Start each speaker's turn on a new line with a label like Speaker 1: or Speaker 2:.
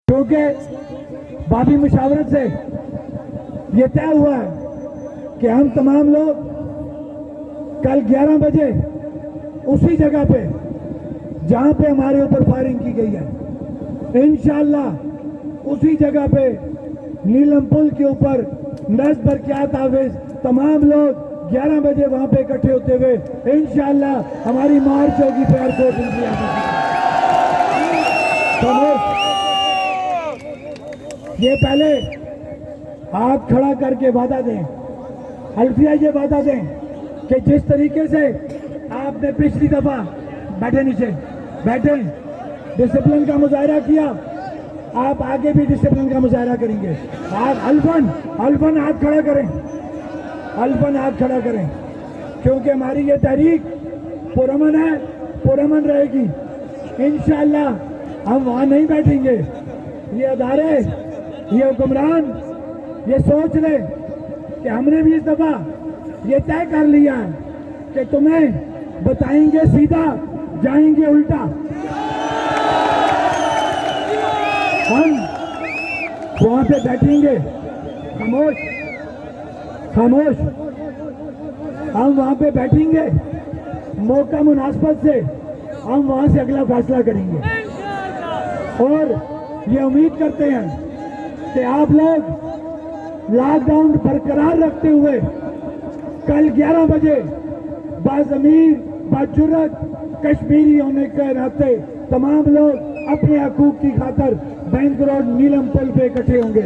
Speaker 1: کیونکہ بابی مشاورت سے یہ طے ہوا ہے کہ ہم تمام لوگ کل 11 بجے اسی جگہ پہ جہاں پہ ہمارے اوپر فائرنگ کی گئی ہے انشاءاللہ اسی جگہ پہ نیلم پل کے اوپر نصب برکیات حافظ تمام لوگ 11 بجے وہاں پہ اکٹھے ہوتے ہوئے انشاءاللہ ہماری مارچ ہوگی پیار کوٹ یہ پہلے ہاتھ کھڑا کر کے وعدہ دیں حلفیہ یہ وعدہ دیں کہ جس طریقے سے آپ نے پچھلی دفعہ بیٹھے نیچے بیٹھے ڈسپلن کا مظاہرہ کیا آپ آگے بھی ڈسپلن کا مظاہرہ کریں گے آپ الفن ہاتھ کھڑا کریں الفن ہاتھ کھڑا کریں کیونکہ ہماری یہ تحریک پرامن ہے پرامن رہے گی انشاءاللہ ہم وہاں نہیں بیٹھیں گے یہ ادارے یہ حکمران یہ سوچ لے کہ ہم نے بھی اس دفعہ یہ طے کر لیا ہے کہ تمہیں بتائیں گے سیدھا جائیں گے الٹا ہم وہاں پہ بیٹھیں گے خاموش خاموش ہم وہاں پہ بیٹھیں گے موقع مناسبت سے ہم وہاں سے اگلا فیصلہ کریں گے اور یہ امید کرتے ہیں کہ آپ لوگ لاک ڈاؤن برقرار رکھتے ہوئے کل 11 بجے باضمیر باجرت کشمیری ہونے کے ناطے تمام لوگ اپنے حقوق کی خاطر بینک روڈ نیلم پل پہ اکٹھے ہوں گے